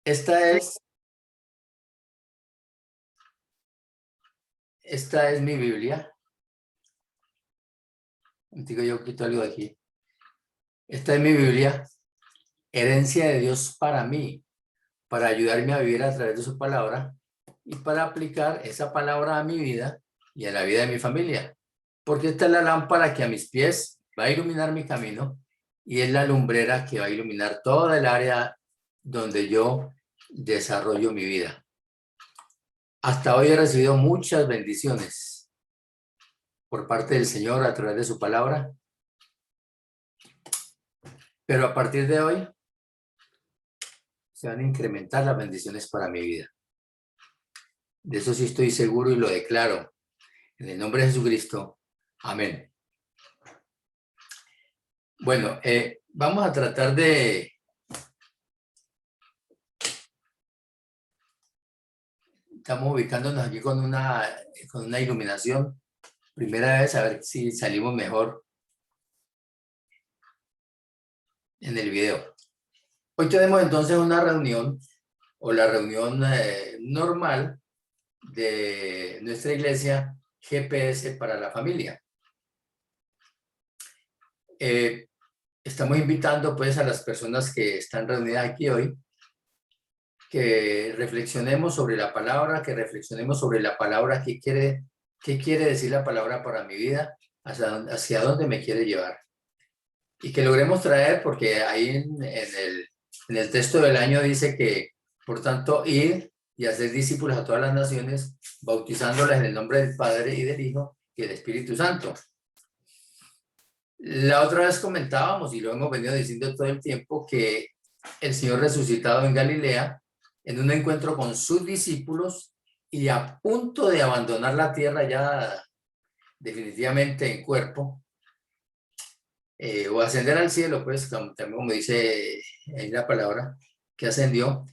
Esta es, esta es mi Biblia. Digo, yo quito algo de aquí. Esta es mi Biblia, herencia de Dios para mí, para ayudarme a vivir a través de su palabra y para aplicar esa palabra a mi vida y a la vida de mi familia. Porque esta es la lámpara que a mis pies va a iluminar mi camino y es la lumbrera que va a iluminar toda el área donde yo desarrollo mi vida. Hasta hoy he recibido muchas bendiciones por parte del Señor a través de su palabra, pero a partir de hoy se van a incrementar las bendiciones para mi vida. De eso sí estoy seguro y lo declaro. En el nombre de Jesucristo. Amén. Bueno, vamos a tratar de... Estamos ubicándonos aquí con una iluminación. Primera vez, a ver si salimos mejor en el video. Hoy tenemos entonces una reunión, o la reunión normal de nuestra iglesia GPS para la familia. Estamos invitando pues a las personas que están reunidas aquí hoy que reflexionemos sobre la palabra, que reflexionemos sobre la palabra, qué quiere decir la palabra para mi vida, hacia dónde me quiere llevar. Y que logremos traer, porque ahí en el texto del año dice que, por tanto, ir y hacer discípulos a todas las naciones, bautizándolas en el nombre del Padre y del Hijo y del Espíritu Santo. La otra vez comentábamos, y lo hemos venido diciendo todo el tiempo, que el Señor resucitado en Galilea, en un encuentro con sus discípulos y a punto de abandonar la tierra ya definitivamente en cuerpo, o ascender al cielo, pues también como dice en la palabra, que ascendió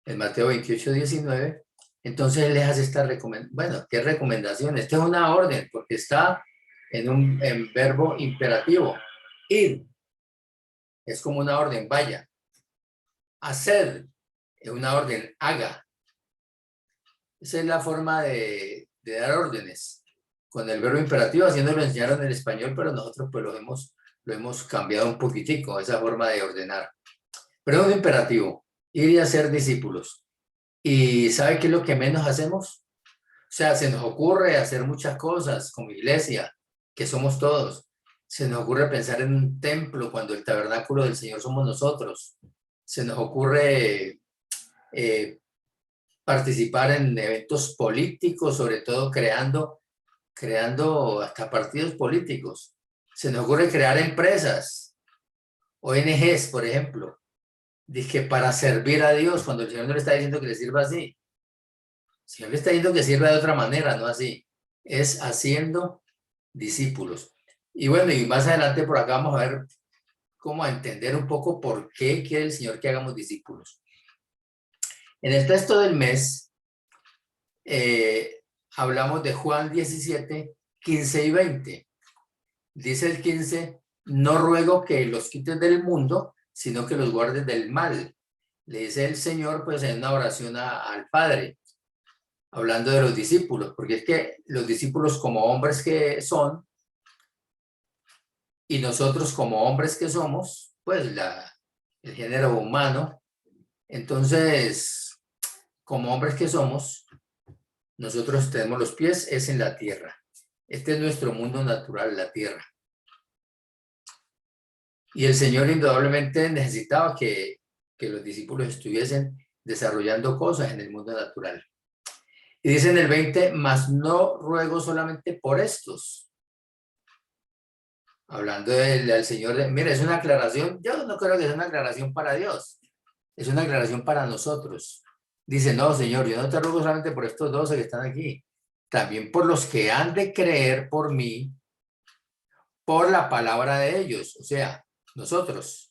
en Mateo 28:19, entonces él les hace esta recomendación. Bueno, ¿qué recomendación? Esta es una orden, porque está en verbo imperativo. Ir es como una orden, vaya. Hacer es una orden, haga. Esa es la forma de dar órdenes. Con el verbo imperativo, haciéndolo enseñaron en el español, pero nosotros pues lo hemos cambiado un poquitico, esa forma de ordenar. Pero es un imperativo, ir y hacer discípulos. ¿Y sabe qué es lo que menos hacemos? O sea, se nos ocurre hacer muchas cosas como iglesia, que somos todos. Se nos ocurre pensar en un templo cuando el tabernáculo del Señor somos nosotros. Se nos ocurre participar en eventos políticos, sobre todo creando hasta partidos políticos. Se nos ocurre crear empresas, ONGs, por ejemplo, que para servir a Dios, cuando el Señor no le está diciendo que le sirva así. El Señor le está diciendo que sirva de otra manera, no así. Es haciendo discípulos. Y bueno, y más adelante por acá vamos a ver cómo entender un poco por qué quiere el Señor que hagamos discípulos. En el texto del mes, hablamos de Juan 17, 15 y 20. Dice el 15, no ruego que los quites del mundo, sino que los guardes del mal. Le dice el Señor, pues, en una oración al Padre, hablando de los discípulos, porque es que los discípulos como hombres que son, y nosotros como hombres que somos, pues el género humano, entonces, como hombres que somos, nosotros tenemos los pies, es en la tierra. Este es nuestro mundo natural, la tierra. Y el Señor indudablemente necesitaba que los discípulos estuviesen desarrollando cosas en el mundo natural. Y dice en el 20, mas no ruego solamente por estos. Hablando al Señor, mira, es una aclaración, yo no creo que sea una aclaración para Dios, es una aclaración para nosotros. Dice, no, Señor, yo no te ruego solamente por estos 12 que están aquí, también por los que han de creer por mí, por la palabra de ellos, o sea, nosotros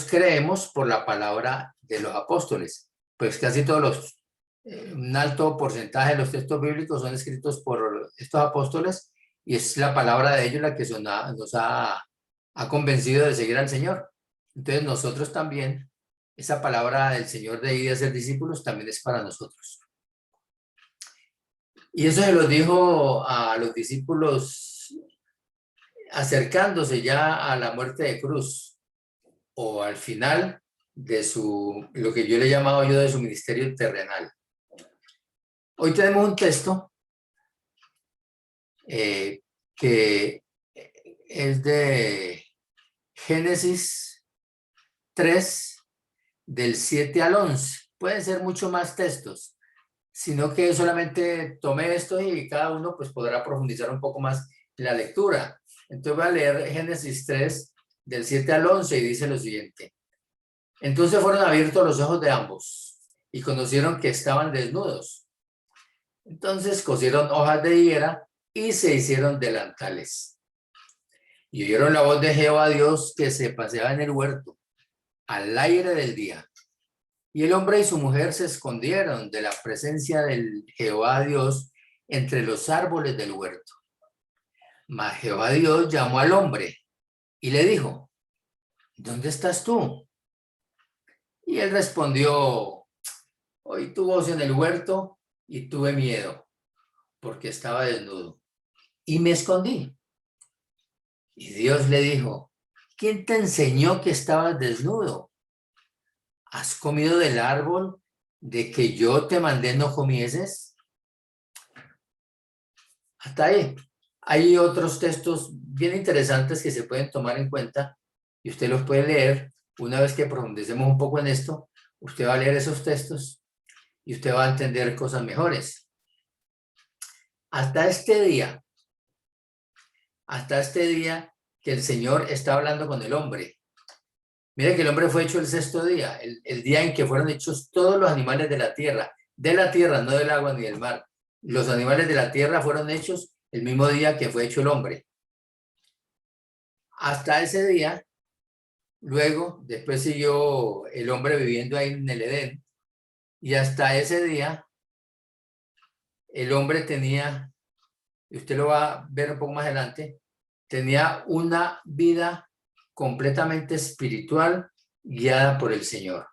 creemos por la palabra de los apóstoles, pues casi todos un alto porcentaje de los textos bíblicos son escritos por estos apóstoles y es la palabra de ellos la que nos ha convencido de seguir al Señor. Entonces nosotros también esa palabra del Señor de ir a ser discípulos también es para nosotros. Y eso se lo dijo a los discípulos acercándose ya a la muerte de cruz o al final de lo que yo le he llamado yo de su ministerio terrenal. Hoy tenemos un texto que es de Génesis 3, del 7 al 11. Pueden ser mucho más textos, sino que solamente tomé esto y cada uno pues podrá profundizar un poco más en la lectura. Entonces voy a leer Génesis 3, del 7 al 11 y dice lo siguiente. Entonces fueron abiertos los ojos de ambos y conocieron que estaban desnudos. Entonces cosieron hojas de higuera y se hicieron delantales. Y oyeron la voz de Jehová Dios que se paseaba en el huerto al aire del día. Y el hombre y su mujer se escondieron de la presencia del Jehová Dios entre los árboles del huerto. Mas Jehová Dios llamó al hombre y le dijo, ¿dónde estás tú? Y él respondió, oí tu voz en el huerto y tuve miedo, porque estaba desnudo. Y me escondí. Y Dios le dijo, ¿quién te enseñó que estabas desnudo? ¿Has comido del árbol de que yo te mandé no comieses? Hasta ahí. Hay otros textos bien interesantes que se pueden tomar en cuenta y usted los puede leer. Una vez que profundicemos un poco en esto, usted va a leer esos textos y usted va a entender cosas mejores. Hasta este día que el Señor está hablando con el hombre. Mire que el hombre fue hecho el sexto día, el día en que fueron hechos todos los animales de la tierra, no del agua ni del mar. Los animales de la tierra fueron hechos el mismo día que fue hecho el hombre. Hasta ese día, luego, después siguió el hombre viviendo ahí en el Edén, y hasta ese día, el hombre tenía, y usted lo va a ver un poco más adelante, tenía una vida completamente espiritual guiada por el Señor.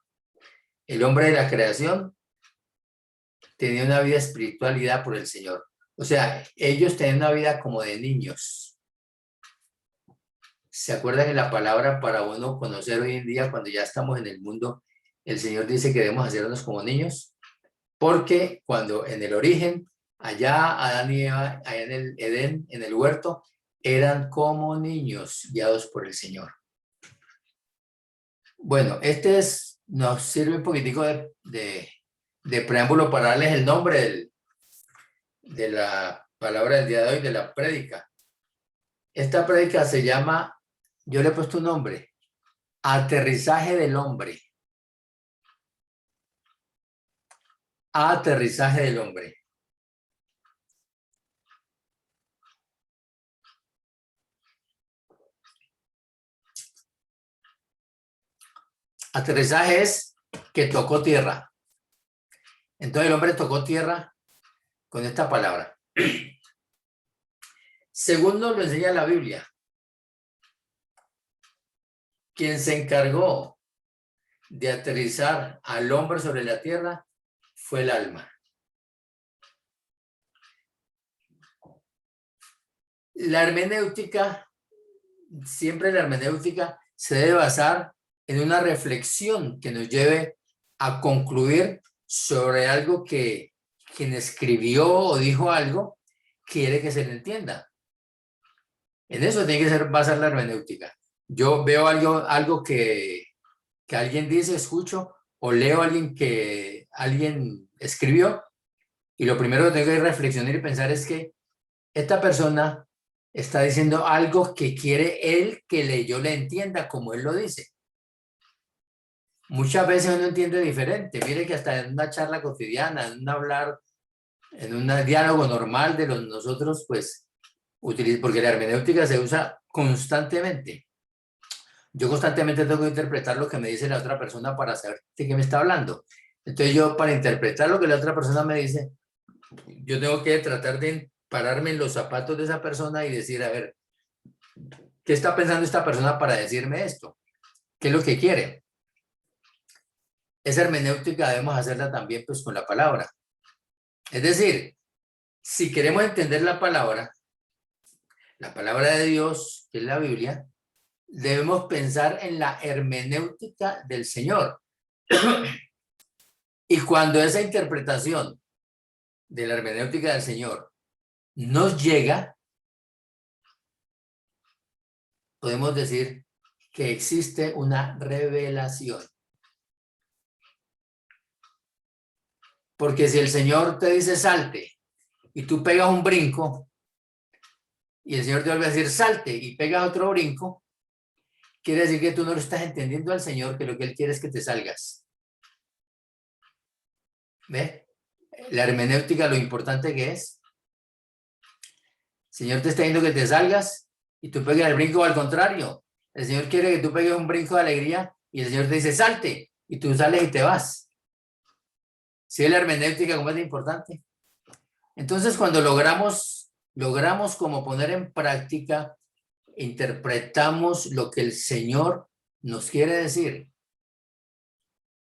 El hombre de la creación tenía una vida espiritual guiada por el Señor. O sea, ellos tenían una vida como de niños. ¿Se acuerdan de la palabra para uno conocer hoy en día cuando ya estamos en el mundo? El Señor dice que debemos hacernos como niños, porque cuando en el origen, allá Adán y Eva, allá en el Edén, en el huerto, eran como niños guiados por el Señor. Bueno, nos sirve un poquitico de preámbulo para darles el nombre de la palabra del día de hoy, de la prédica. Esta prédica se llama, yo le he puesto un nombre, Aterrizaje del hombre. Aterrizaje del hombre. Aterrizaje es que tocó tierra. Entonces el hombre tocó tierra con esta palabra. Según nos lo enseña la Biblia, quien se encargó de aterrizar al hombre sobre la tierra fue el alma. La hermenéutica, siempre la hermenéutica se debe basar en una reflexión que nos lleve a concluir sobre algo que quien escribió o dijo algo quiere que se le entienda. En eso tiene que ser basar la hermenéutica. Yo veo algo que alguien dice, escucho, o leo a alguien que alguien escribió, y lo primero que tengo que reflexionar y pensar es que esta persona está diciendo algo que quiere él que yo le entienda como él lo dice. Muchas veces uno entiende diferente. Mire que hasta en una charla cotidiana, en un hablar, en un diálogo normal de nosotros, pues, porque la hermenéutica se usa constantemente. Yo constantemente tengo que interpretar lo que me dice la otra persona para saber de qué me está hablando. Entonces yo, para interpretar lo que la otra persona me dice, yo tengo que tratar de pararme en los zapatos de esa persona y decir, a ver, ¿qué está pensando esta persona para decirme esto? ¿Qué es lo que quiere? esa hermenéutica debemos hacerla también pues con la palabra. Es decir, si queremos entender la palabra de Dios, que es la Biblia, debemos pensar en la hermenéutica del Señor. Y cuando esa interpretación de la hermenéutica del Señor nos llega, podemos decir que existe una revelación. Porque si el Señor te dice salte y tú pegas un brinco y el Señor te vuelve a decir salte y pegas otro brinco, quiere decir que tú no lo estás entendiendo al Señor, que lo que Él quiere es que te salgas. ¿Ve? La hermenéutica, lo importante que es. El Señor te está diciendo que te salgas y tú pegas el brinco, al contrario. El Señor quiere que tú pegues un brinco de alegría y el Señor te dice salte y tú sales y te vas. ¿Sí? La hermenéutica como es de importante. Entonces, cuando logramos como poner en práctica, interpretamos lo que el Señor nos quiere decir,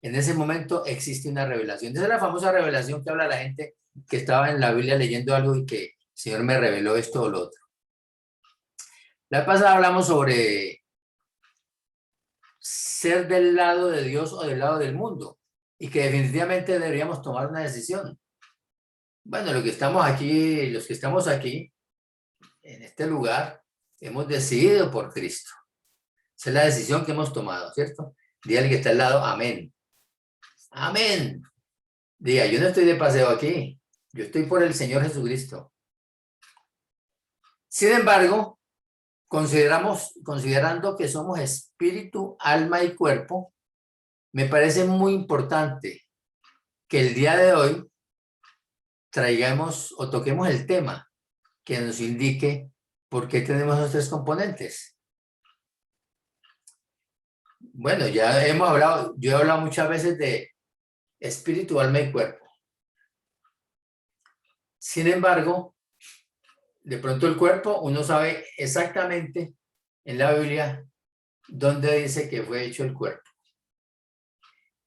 en ese momento existe una revelación. Esa es la famosa revelación que habla la gente que estaba en la Biblia leyendo algo y que el Señor me reveló esto o lo otro. La vez pasada hablamos sobre ser del lado de Dios o del lado del mundo y que definitivamente deberíamos tomar una decisión. Bueno, los que estamos aquí, en este lugar, hemos decidido por Cristo. Esa es la decisión que hemos tomado, ¿cierto? Dígale que está al lado, amén. Amén. Diga, yo no estoy de paseo aquí, yo estoy por el Señor Jesucristo. Sin embargo, considerando que somos espíritu, alma y cuerpo, me parece muy importante que el día de hoy traigamos o toquemos el tema que nos indique por qué tenemos esos tres componentes. Bueno, yo he hablado muchas veces de espíritu, alma y cuerpo. Sin embargo, de pronto el cuerpo, uno sabe exactamente en la Biblia dónde dice que fue hecho el cuerpo.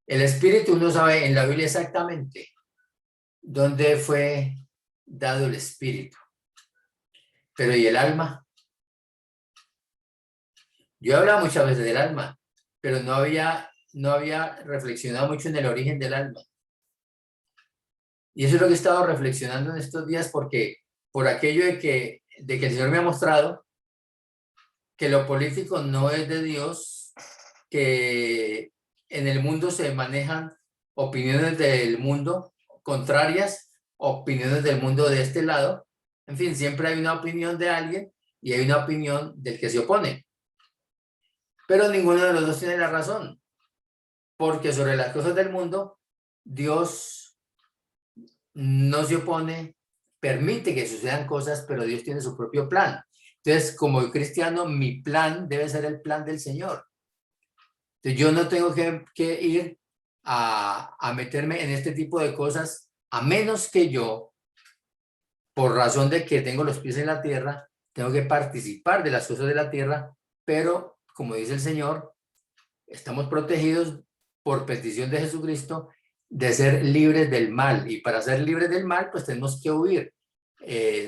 El espíritu, uno sabe en la Biblia exactamente dónde fue dado el espíritu. Pero ¿y el alma? Yo he hablado muchas veces del alma, pero no había reflexionado mucho en el origen del alma. Y eso es lo que he estado reflexionando en estos días porque por aquello de que el Señor me ha mostrado que lo político no es de Dios, que en el mundo se manejan opiniones del mundo contrarias, opiniones del mundo de este lado. En fin, siempre hay una opinión de alguien y hay una opinión del que se opone. Pero ninguno de los dos tiene la razón, porque sobre las cosas del mundo, Dios no se opone, permite que sucedan cosas, pero Dios tiene su propio plan. Entonces, como cristiano, mi plan debe ser el plan del Señor. Entonces, yo no tengo que ir a meterme en este tipo de cosas, a menos que yo, por razón de que tengo los pies en la tierra, tengo que participar de las cosas de la tierra, pero, como dice el Señor, estamos protegidos por petición de Jesucristo de ser libres del mal. Y para ser libres del mal, pues tenemos que huir,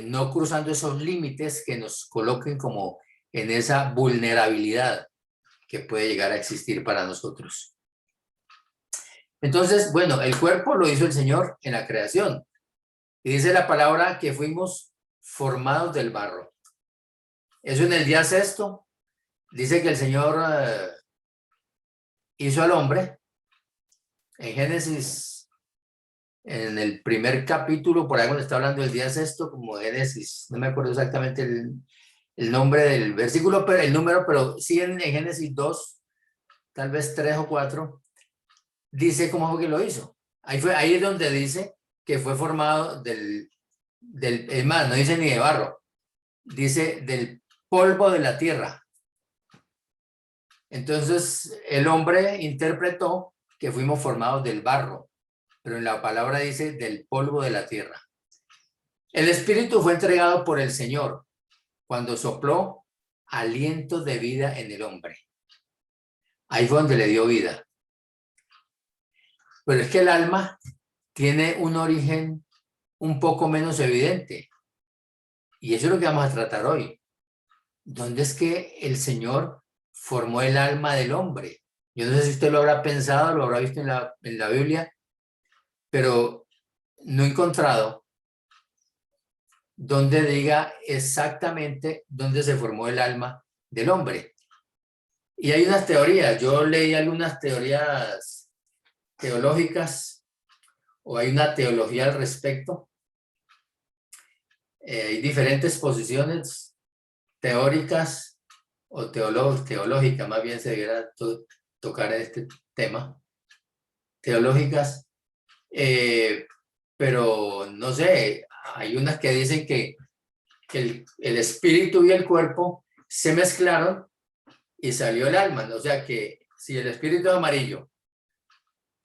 no cruzando esos límites que nos coloquen como en esa vulnerabilidad que puede llegar a existir para nosotros. Entonces, bueno, el cuerpo lo hizo el Señor en la creación. Y dice la palabra que fuimos formados del barro. Eso en el día sexto. Dice que el Señor hizo al hombre. En Génesis, en el primer capítulo, por ahí cuando está hablando del día sexto, como Génesis, no me acuerdo exactamente el nombre del versículo, pero el número, pero sí en Génesis 2, tal vez 3 o 4, dice cómo fue que lo hizo. Ahí es donde dice que fue formado es más, no dice ni de barro, dice del polvo de la tierra. Entonces el hombre interpretó que fuimos formados del barro, pero en la palabra dice del polvo de la tierra. El espíritu fue entregado por el Señor cuando sopló aliento de vida en el hombre. Ahí fue donde le dio vida. Pero es que el alma tiene un origen un poco menos evidente. Y eso es lo que vamos a tratar hoy. ¿Dónde es que el Señor formó el alma del hombre? Yo no sé si usted lo habrá pensado, lo habrá visto en la Biblia, pero no he encontrado donde diga exactamente dónde se formó el alma del hombre. Y hay unas teorías, yo leí algunas teorías teológicas, o hay una teología al respecto. Hay diferentes posiciones teóricas o teológicas, más bien se debiera tocar este tema, teológicas, pero no sé, hay unas que dicen que el espíritu y el cuerpo se mezclaron y salió el alma, ¿no? O sea que si el espíritu es amarillo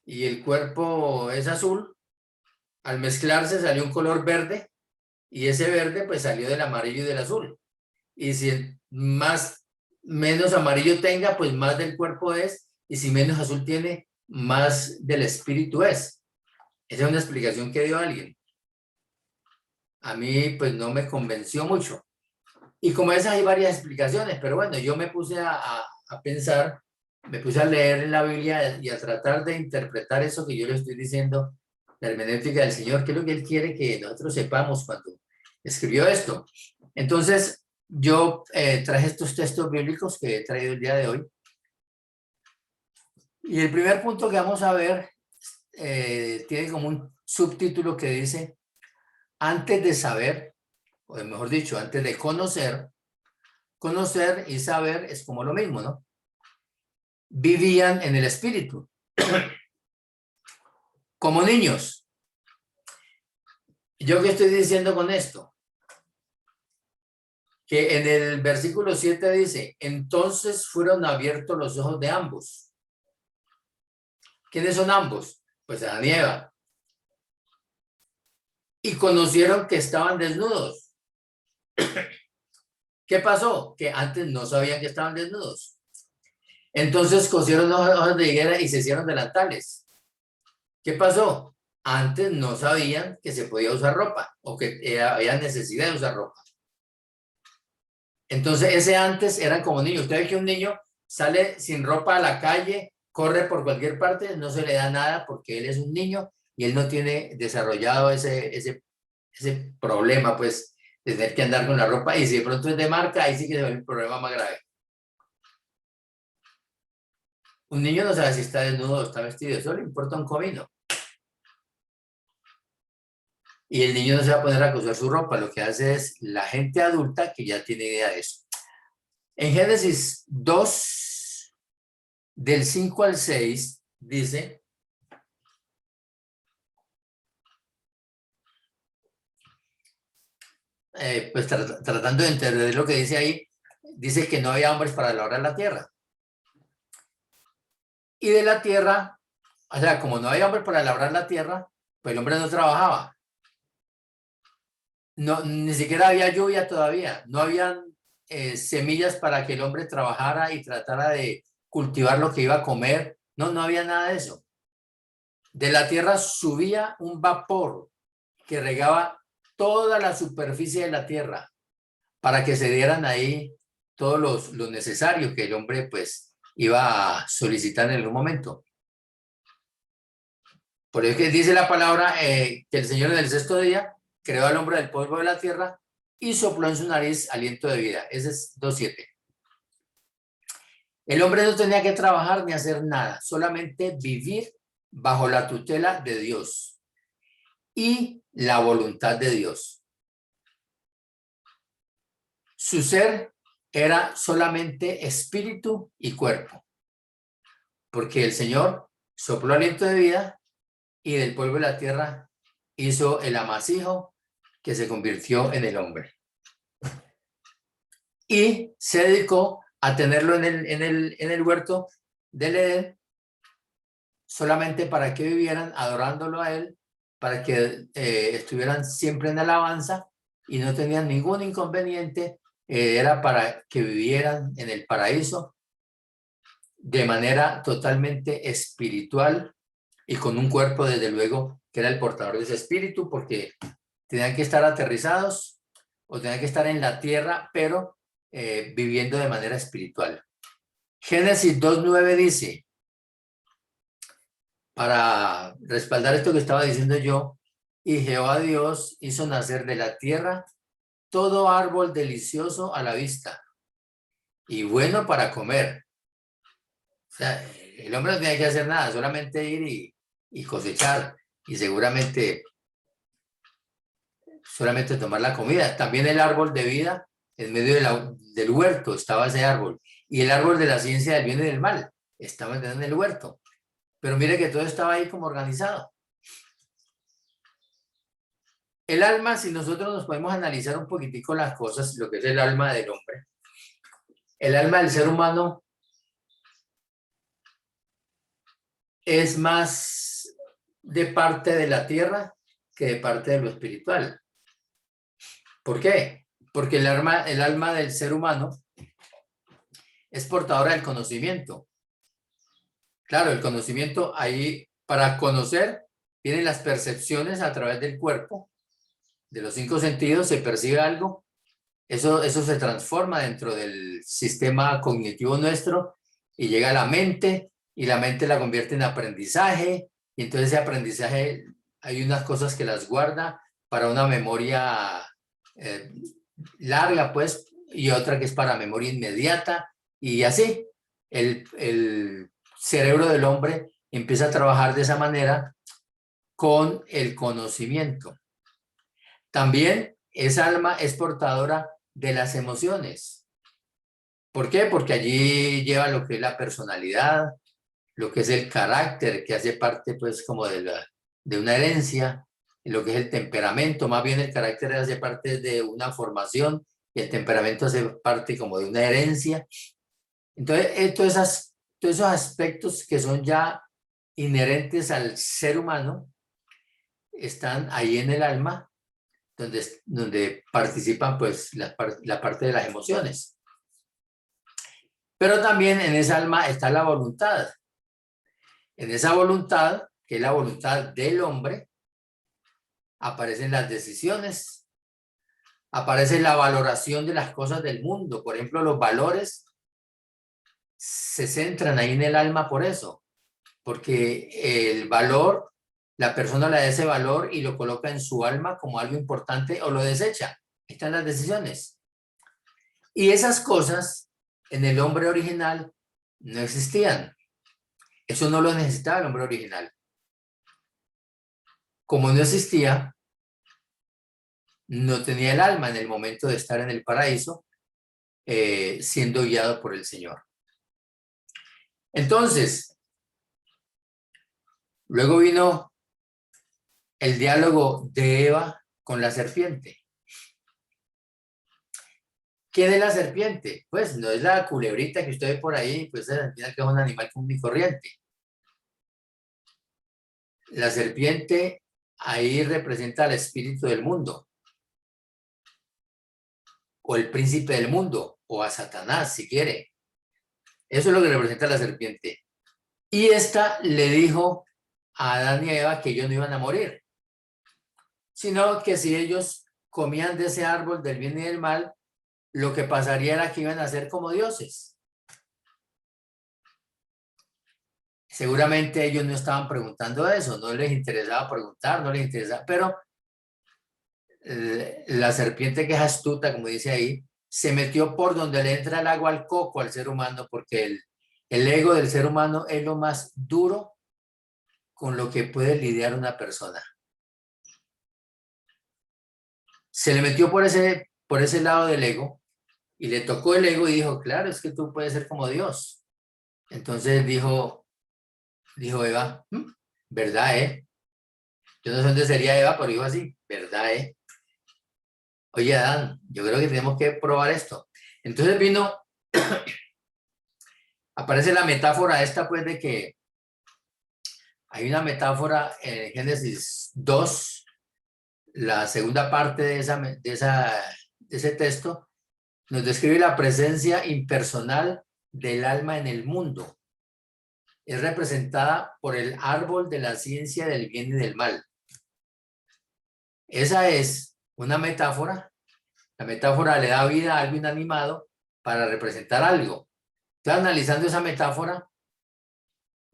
y el cuerpo es azul, al mezclarse salió un color verde y ese verde pues salió del amarillo y del azul. Y si menos amarillo tenga, pues más del cuerpo es, y si menos azul tiene, más del espíritu es. Esa es una explicación que dio alguien. A mí pues no me convenció mucho. Y como esas hay varias explicaciones, pero bueno, yo me puse a pensar, me puse a leer en la Biblia y a tratar de interpretar eso que yo le estoy diciendo, la hermenéutica del Señor, que es lo que Él quiere que nosotros sepamos cuando escribió esto. Entonces, yo traje estos textos bíblicos que he traído el día de hoy. Y el primer punto que vamos a ver tiene como un subtítulo que dice, antes de saber, o mejor dicho, antes de conocer, conocer y saber es como lo mismo, ¿no? Vivían en el espíritu, como niños. ¿Yo qué estoy diciendo con esto? Que en el versículo 7 dice, entonces fueron abiertos los ojos de ambos. ¿Quiénes son ambos? Pues Adán y Eva. Y conocieron que estaban desnudos. ¿Qué pasó? Que antes no sabían que estaban desnudos. Entonces cosieron hojas de higuera y se hicieron delantales. ¿Qué pasó? Antes no sabían que se podía usar ropa o que había necesidad de usar ropa. Entonces ese antes eran como niños. Usted ve que un niño sale sin ropa a la calle, corre por cualquier parte, no se le da nada porque él es un niño y él no tiene desarrollado ese problema, pues, de tener que andar con la ropa. Y si de pronto es de marca, ahí sí que se ve un problema más grave. Un niño no sabe si está desnudo o está vestido, eso le importa un comino. Y el niño no se va a poner a coser su ropa, lo que hace es la gente adulta que ya tiene idea de eso. En Génesis 2, del 5 al 6, dice, pues tratando de entender lo que dice ahí, dice que no había hombres para labrar la tierra. Y de la tierra, o sea, como no había hombres para labrar la tierra, pues el hombre no trabajaba. No, ni siquiera había lluvia todavía, no habían semillas para que el hombre trabajara y tratara de cultivar lo que iba a comer. No, no había nada de eso. De la tierra subía un vapor que regaba toda la superficie de la tierra para que se dieran ahí todos lo necesario que el hombre pues iba a solicitar en algún momento. Por eso que dice la palabra que el Señor en el sexto día creó al hombre del polvo de la tierra y sopló en su nariz aliento de vida. Ese es 2:7. El hombre no tenía que trabajar ni hacer nada, solamente vivir bajo la tutela de Dios y la voluntad de Dios. Su ser era solamente espíritu y cuerpo, porque el Señor sopló aliento de vida y del polvo de la tierra hizo el amasijo que se convirtió en el hombre. Y se dedicó a tenerlo en el huerto del Edén solamente para que vivieran adorándolo a él, para que estuvieran siempre en alabanza y no tenían ningún inconveniente. Era para que vivieran en el paraíso de manera totalmente espiritual y con un cuerpo, desde luego, que era el portador de ese espíritu, porque tenían que estar aterrizados o tenían que estar en la tierra, pero viviendo de manera espiritual. Génesis 2:9 dice, para respaldar esto que estaba diciendo yo, y Jehová Dios hizo nacer de la tierra todo árbol delicioso a la vista y bueno para comer. O sea, el hombre no tenía que hacer nada, solamente ir y cosechar y seguramente solamente tomar la comida. También el árbol de vida, en medio del huerto estaba ese árbol. Y el árbol de la ciencia del bien y del mal estaba en el huerto. Pero mire que todo estaba ahí como organizado. El alma, si nosotros nos podemos analizar un poquitico las cosas, lo que es el alma del hombre, el alma del ser humano es más de parte de la tierra que de parte de lo espiritual. ¿Por qué? Porque el alma del ser humano es portadora del conocimiento. Claro, el conocimiento ahí, para conocer, tienen las percepciones a través del cuerpo, de los 5 sentidos, se percibe algo, eso se transforma dentro del sistema cognitivo nuestro y llega a la mente y la mente la convierte en aprendizaje y entonces ese aprendizaje hay unas cosas que las guarda para una memoria larga, pues, y otra que es para memoria inmediata y así el cerebro del hombre empieza a trabajar de esa manera con el conocimiento. También esa alma es portadora de las emociones. ¿Por qué? Porque allí lleva lo que es la personalidad, lo que es el carácter, que hace parte pues como de una herencia, lo que es el temperamento, más bien el carácter hace parte de una formación y el temperamento hace parte como de una herencia. Entonces, todos esos aspectos que son ya inherentes al ser humano están ahí en el alma, donde participan pues la parte de las emociones. Pero también en esa alma está la voluntad. En esa voluntad, que es la voluntad del hombre, aparecen las decisiones, aparece la valoración de las cosas del mundo. Por ejemplo, los valores se centran ahí en el alma por eso, porque el valor, la persona le da ese valor y lo coloca en su alma como algo importante o lo desecha. Están las decisiones. Y esas cosas en el hombre original no existían. Eso no lo necesitaba el hombre original. Como no existía, no tenía el alma en el momento de estar en el paraíso, siendo guiado por el Señor. Entonces, luego vino el diálogo de Eva con la serpiente. ¿Quién es la serpiente? Pues no es la culebrita que usted ve por ahí, pues la serpiente que es un animal común y corriente. La serpiente ahí representa al espíritu del mundo, o el príncipe del mundo, o a Satanás, si quiere. Eso es lo que representa la serpiente. Y esta le dijo a Adán y a Eva que ellos no iban a morir, sino que si ellos comían de ese árbol del bien y del mal, lo que pasaría era que iban a ser como dioses. Seguramente ellos no estaban preguntando eso, no les interesaba preguntar, no les interesaba, pero la serpiente, que es astuta, como dice ahí, se metió por donde le entra el agua al coco al ser humano, porque el ego del ser humano es lo más duro con lo que puede lidiar una persona. Se le metió por ese lado del ego y le tocó el ego y dijo, claro, es que tú puedes ser como Dios. Entonces dijo Eva, ¿verdad, Yo no sé dónde sería Eva, pero dijo así, ¿verdad, Oye, Adán, yo creo que tenemos que probar esto. Entonces aparece la metáfora esta, pues, de que hay una metáfora en Génesis 2, la segunda parte de ese texto, nos describe la presencia impersonal del alma en el mundo. es representada por el árbol de la ciencia del bien y del mal. Esa es una metáfora. La metáfora le da vida a algo inanimado para representar algo. Entonces, analizando esa metáfora,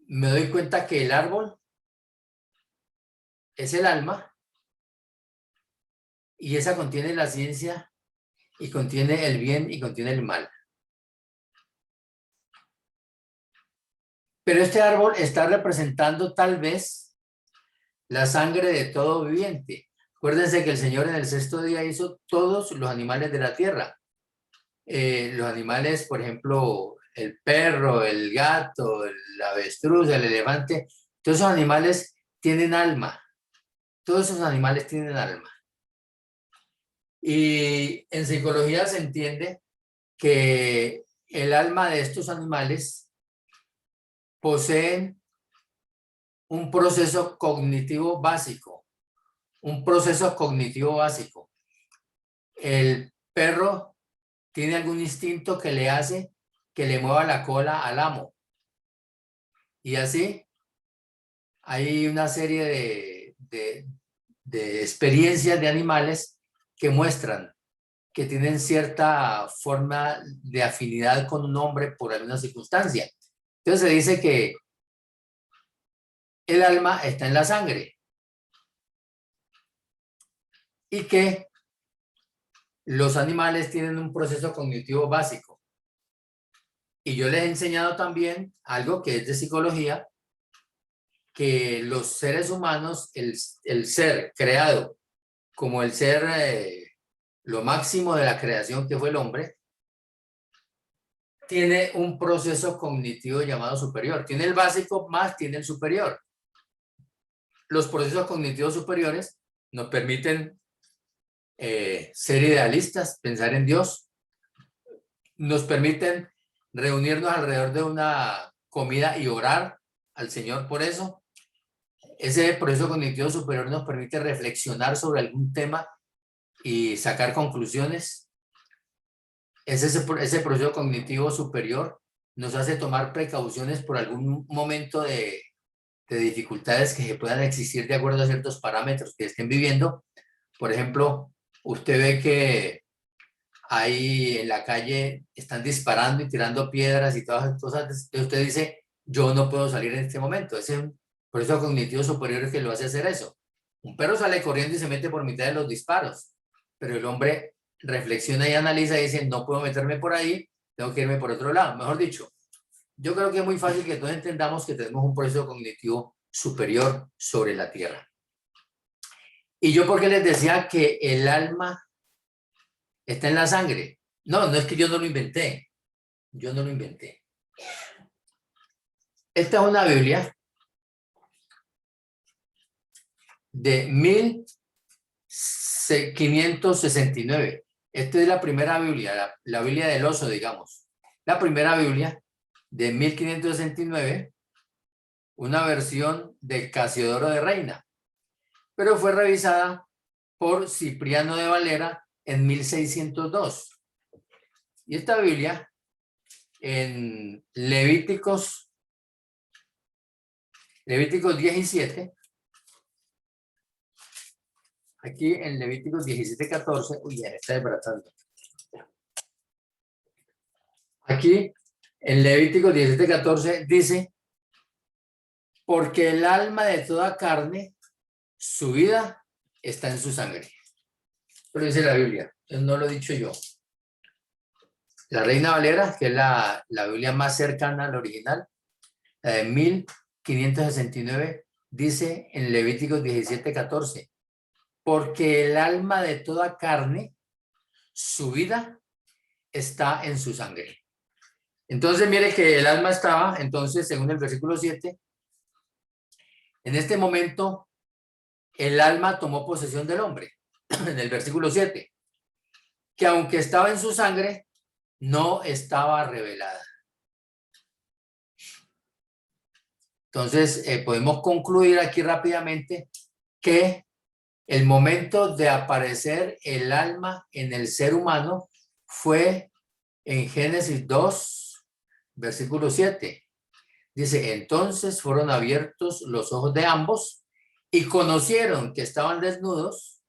me doy cuenta que el árbol es el alma y esa contiene la ciencia y contiene el bien y contiene el mal. Pero este árbol está representando tal vez la sangre de todo viviente. Acuérdense que el Señor en el sexto día hizo todos los animales de la tierra. Los animales, por ejemplo, el perro, el gato, el avestruz, el elefante, todos esos animales tienen alma. Todos esos animales tienen alma. Y en psicología se entiende que el alma de estos animales poseen un proceso cognitivo básico. Un proceso cognitivo básico. El perro tiene algún instinto que le hace que le mueva la cola al amo. Y así hay una serie de experiencias de animales que muestran que tienen cierta forma de afinidad con un hombre por alguna circunstancia. Entonces se dice que el alma está en la sangre y que los animales tienen un proceso cognitivo básico. Y yo les he enseñado también algo que es de psicología, que los seres humanos, el ser creado como el ser, lo máximo de la creación que fue el hombre, tiene un proceso cognitivo llamado superior. Tiene el básico más tiene el superior. Los procesos cognitivos superiores nos permiten ser idealistas, pensar en Dios, nos permiten reunirnos alrededor de una comida y orar al Señor por eso. Ese proceso cognitivo superior nos permite reflexionar sobre algún tema y sacar conclusiones. Ese proceso cognitivo superior nos hace tomar precauciones por algún momento de dificultades que puedan existir de acuerdo a ciertos parámetros que estén viviendo. Por ejemplo, usted ve que ahí en la calle están disparando y tirando piedras y todas esas cosas. Entonces usted dice, yo no puedo salir en este momento. Ese es un proceso cognitivo superior que lo hace hacer eso. Un perro sale corriendo y se mete por mitad de los disparos, pero el hombre reflexiona y analiza y dice, no puedo meterme por ahí, tengo que irme por otro lado. Mejor dicho, yo creo que es muy fácil que todos entendamos que tenemos un proceso cognitivo superior sobre la Tierra. Y yo porque les decía que el alma está en la sangre. No, no es que yo no lo inventé. Yo no lo inventé. Esta es una Biblia de 1569. Esta es la primera Biblia, la Biblia del oso, digamos. La primera Biblia de 1569, una versión de Casiodoro de Reina, pero fue revisada por Cipriano de Valera en 1602. Y esta Biblia, en Levíticos 17, aquí en Levíticos 17:14, uy, ya está desbaratando. Aquí en Levíticos 17:14 dice, porque el alma de toda carne, su vida está en su sangre. Pero dice la Biblia, no lo he dicho yo. La Reina Valera, que es la Biblia más cercana al original, la de 1569, dice en Levíticos 17:14, porque el alma de toda carne, su vida está en su sangre. Entonces, mire que el alma estaba, entonces, según el versículo 7, en este momento, el alma tomó posesión del hombre, en el versículo 7, que aunque estaba en su sangre, no estaba revelada. Entonces, podemos concluir aquí rápidamente que el momento de aparecer el alma en el ser humano fue en Génesis 2, versículo 7. Dice, entonces fueron abiertos los ojos de ambos y conocieron que estaban desnudos.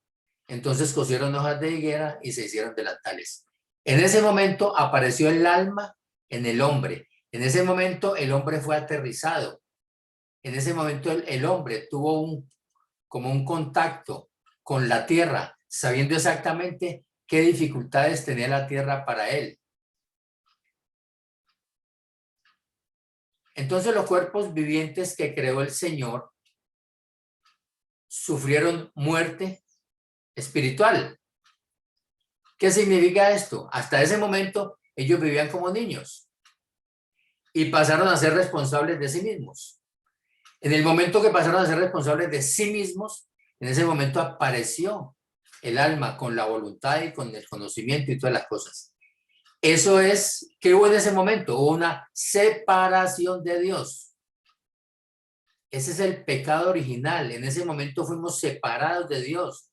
Entonces cosieron hojas de higuera y se hicieron delantales. En ese momento apareció el alma en el hombre. En ese momento el hombre fue aterrizado. En ese momento el hombre tuvo como un contacto con la tierra, sabiendo exactamente qué dificultades tenía la tierra para él. Entonces los cuerpos vivientes que creó el Señor sufrieron muerte espiritual. ¿Qué significa esto? Hasta ese momento ellos vivían como niños y pasaron a ser responsables de sí mismos. En el momento que pasaron a ser responsables de sí mismos, en ese momento apareció el alma con la voluntad y con el conocimiento y todas las cosas. Eso es, ¿qué hubo en ese momento? Hubo una separación de Dios. Ese es el pecado original. En ese momento fuimos separados de Dios,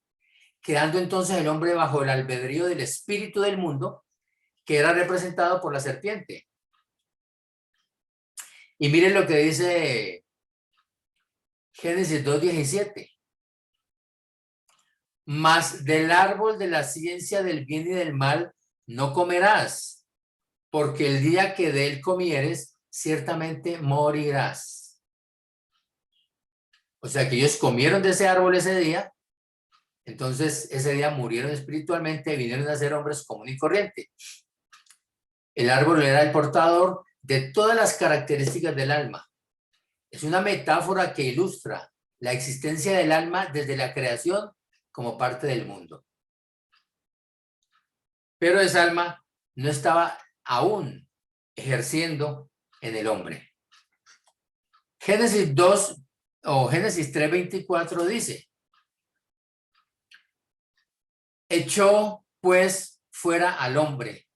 quedando entonces el hombre bajo el albedrío del espíritu del mundo, que era representado por la serpiente. Y miren lo que dice Génesis 2:17. Mas del árbol de la ciencia del bien y del mal no comerás, porque el día que de él comieres, ciertamente morirás. O sea que ellos comieron de ese árbol ese día, entonces ese día murieron espiritualmente y vinieron a ser hombres común y corriente. El árbol era el portador de todas las características del alma. Es una metáfora que ilustra la existencia del alma desde la creación como parte del mundo. Pero esa alma no estaba aún ejerciendo en el hombre. Génesis 2 o Génesis 3:24 dice, echó pues fuera al hombre.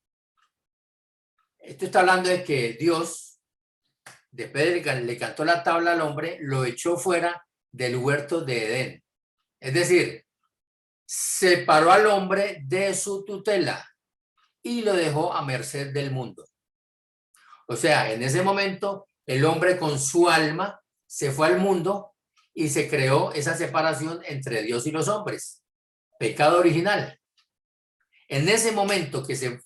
Esto está hablando de que Dios, después de que le cantó la tabla al hombre, lo echó fuera del huerto de Edén. Es decir, separó al hombre de su tutela y lo dejó a merced del mundo. O sea, en ese momento, el hombre con su alma se fue al mundo y se creó esa separación entre Dios y los hombres. Pecado original. En ese momento que se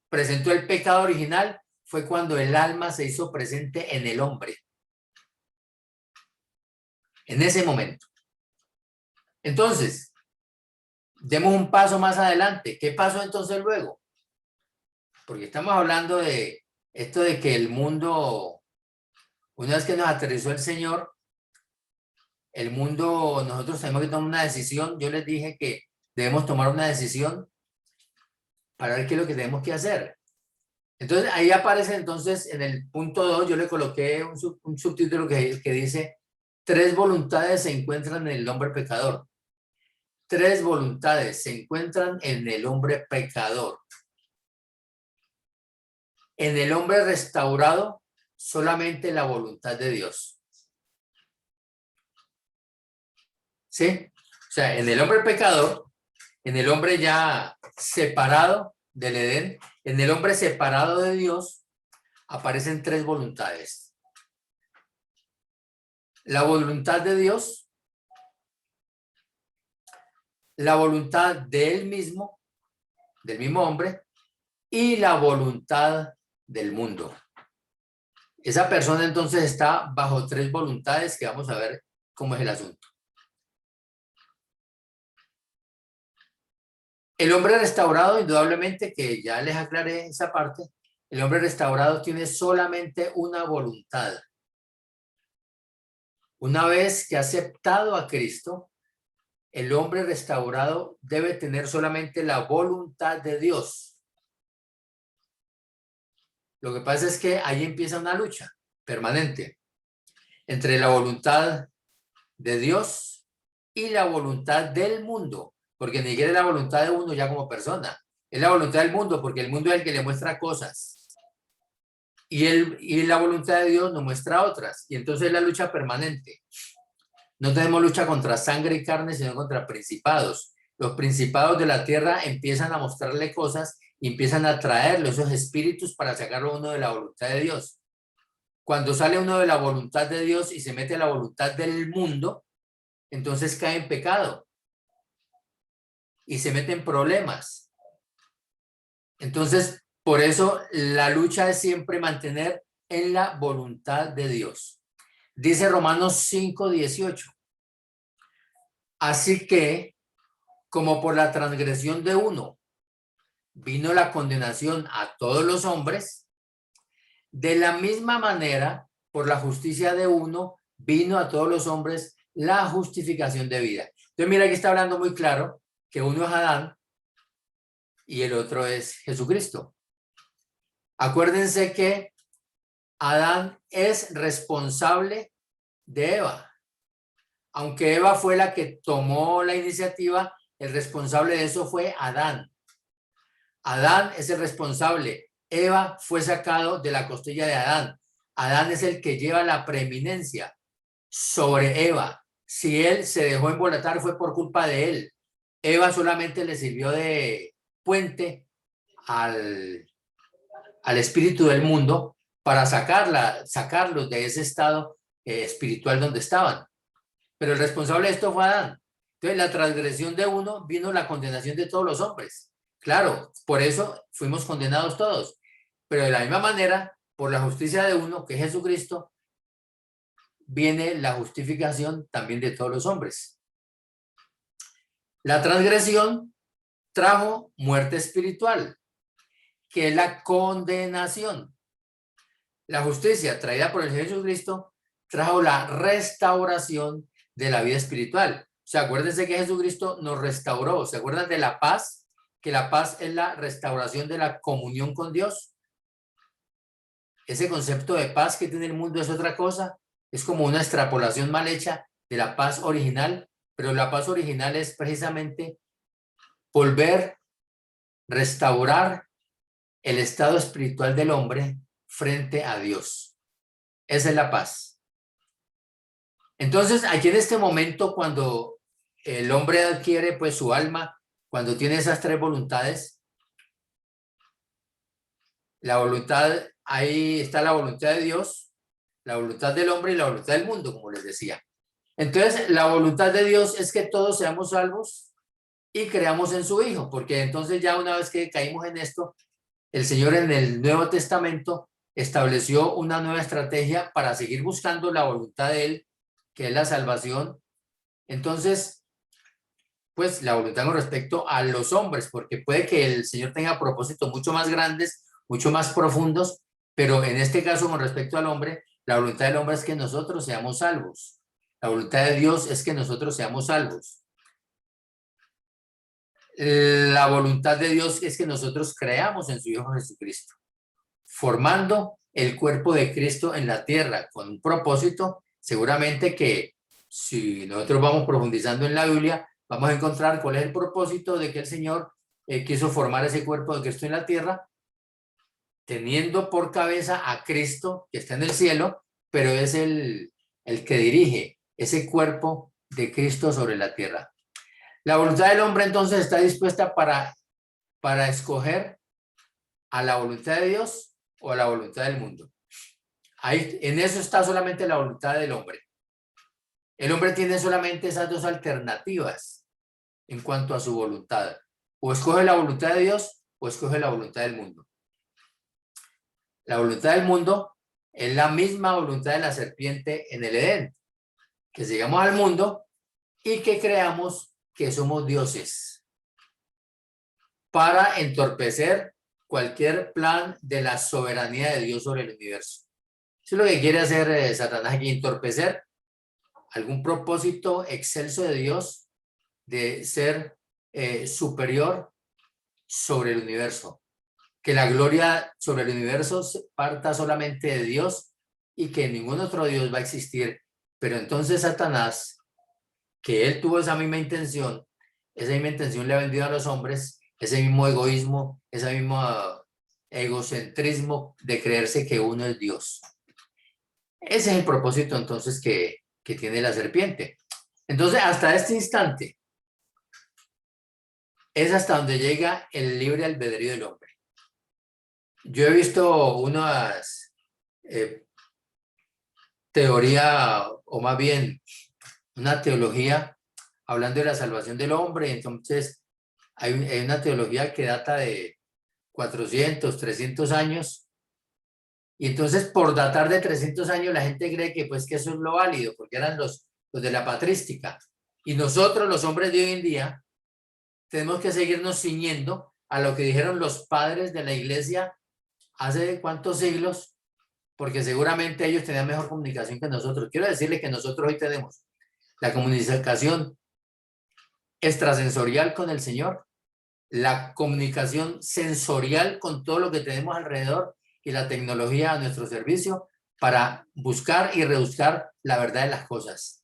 presentó el pecado original, fue cuando el alma se hizo presente en el hombre. En ese momento. Entonces, demos un paso más adelante. ¿Qué pasó entonces luego? Porque estamos hablando de esto de que el mundo, una vez que nos aterrizó el Señor, el mundo, nosotros tenemos que tomar una decisión. Yo les dije que debemos tomar una decisión para ver qué es lo que tenemos que hacer. Entonces, ahí aparece entonces en el punto 2, yo le coloqué un subtítulo que dice, 3 voluntades se encuentran en el hombre pecador. 3 voluntades se encuentran en el hombre pecador. En el hombre restaurado, solamente la voluntad de Dios. ¿Sí? O sea, en el hombre pecador, en el hombre ya separado del Edén, en el hombre separado de Dios, aparecen 3 voluntades. La voluntad de Dios, la voluntad de él mismo, del mismo hombre, y la voluntad del mundo. Esa persona entonces está bajo 3 voluntades que vamos a ver cómo es el asunto. El hombre restaurado, indudablemente, que ya les aclaré esa parte, el hombre restaurado tiene solamente una voluntad. Una vez que ha aceptado a Cristo, el hombre restaurado debe tener solamente la voluntad de Dios. Lo que pasa es que ahí empieza una lucha permanente entre la voluntad de Dios y la voluntad del mundo, porque ni siquiera es la voluntad de uno ya como persona, es la voluntad del mundo, porque el mundo es el que le muestra cosas y la voluntad de Dios nos muestra otras, y entonces es la lucha permanente. No tenemos lucha contra sangre y carne, sino contra principados. Los principados de la tierra empiezan a mostrarle cosas y empiezan a traerle esos espíritus para sacarlo uno de la voluntad de Dios. cuando sale uno de la voluntad de Dios y se mete a la voluntad del mundo, entonces cae en pecado y se mete en problemas. Entonces, por eso la lucha es siempre mantener en la voluntad de Dios. Dice Romanos 5:18. Así que, como por la transgresión de uno vino la condenación a todos los hombres, de la misma manera, por la justicia de uno, vino a todos los hombres la justificación de vida. Entonces, mira, aquí está hablando muy claro que uno es Adán y el otro es Jesucristo. Acuérdense que Adán es responsable de Eva. Aunque Eva fue la que tomó la iniciativa, el responsable de eso fue Adán. Adán es el responsable. Eva fue sacado de la costilla de Adán. Adán es el que lleva la preeminencia sobre Eva. Si él se dejó embolatar fue por culpa de él. Eva solamente le sirvió de puente al espíritu del mundo para sacarlos de ese estado espiritual donde estaban. Pero el responsable de esto fue Adán. Entonces, la transgresión de uno vino la condenación de todos los hombres. Claro, por eso fuimos condenados todos. Pero de la misma manera, por la justicia de uno, que es Jesucristo, viene la justificación también de todos los hombres. La transgresión trajo muerte espiritual, que es la condenación. La justicia traída por el Señor Jesucristo trajo la restauración de la vida espiritual. O sea, acuérdense que Jesucristo nos restauró. ¿Se acuerdan de la paz? Que la paz es la restauración de la comunión con Dios. Ese concepto de paz que tiene el mundo es otra cosa. Es como una extrapolación mal hecha de la paz original, pero la paz original es precisamente volver, restaurar el estado espiritual del hombre frente a Dios. Esa es la paz. Entonces, aquí en este momento, cuando el hombre adquiere pues su alma, cuando tiene esas tres voluntades, la voluntad, ahí está la voluntad de Dios, la voluntad del hombre y la voluntad del mundo, como les decía. Entonces, la voluntad de Dios es que todos seamos salvos y creamos en su Hijo, porque entonces ya una vez que caímos en esto, el Señor en el Nuevo Testamento estableció una nueva estrategia para seguir buscando la voluntad de Él, que es la salvación. Entonces, pues la voluntad con respecto a los hombres, porque puede que el Señor tenga propósitos mucho más grandes, mucho más profundos, pero en este caso con respecto al hombre, la voluntad del hombre es que nosotros seamos salvos. La voluntad de Dios es que nosotros seamos salvos. La voluntad de Dios es que nosotros creamos en su Hijo Jesucristo, formando el cuerpo de Cristo en la tierra con un propósito. Seguramente que si nosotros vamos profundizando en la Biblia, vamos a encontrar cuál es el propósito de que el Señor quiso formar ese cuerpo de Cristo en la tierra, teniendo por cabeza a Cristo que está en el cielo, pero es el que dirige ese cuerpo de Cristo sobre la tierra. La voluntad del hombre entonces está dispuesta para escoger a la voluntad de Dios o a la voluntad del mundo. Ahí, en eso está solamente la voluntad del hombre. El hombre tiene solamente esas dos alternativas en cuanto a su voluntad. O escoge la voluntad de Dios o escoge la voluntad del mundo. La voluntad del mundo es la misma voluntad de la serpiente en el Edén, que llegamos al mundo y que creamos que somos dioses para entorpecer cualquier plan de la soberanía de Dios sobre el universo. Eso es lo que quiere hacer Satanás aquí, entorpecer algún propósito excelso de Dios de ser superior sobre el universo. Que la gloria sobre el universo parta solamente de Dios y que ningún otro Dios va a existir. Pero entonces Satanás, que él tuvo esa misma intención le ha vendido a los hombres, ese mismo egoísmo, ese mismo egocentrismo de creerse que uno es Dios. Ese es el propósito entonces que tiene la serpiente. Entonces, hasta este instante, es hasta donde llega el libre albedrío del hombre. Yo he visto unas teoría, o más bien una teología hablando de la salvación del hombre. Entonces, hay una teología que data de 400, 300 años. Y entonces, por datar de 300 años, la gente cree que, pues, que eso es lo válido, porque eran los de la patrística. Y nosotros, los hombres de hoy en día, tenemos que seguirnos ciñendo a lo que dijeron los padres de la iglesia hace cuántos siglos, porque seguramente ellos tenían mejor comunicación que nosotros. Quiero decirles que nosotros hoy tenemos la comunicación extrasensorial con el Señor, la comunicación sensorial con todo lo que tenemos alrededor y la tecnología a nuestro servicio para buscar y rebuscar la verdad de las cosas.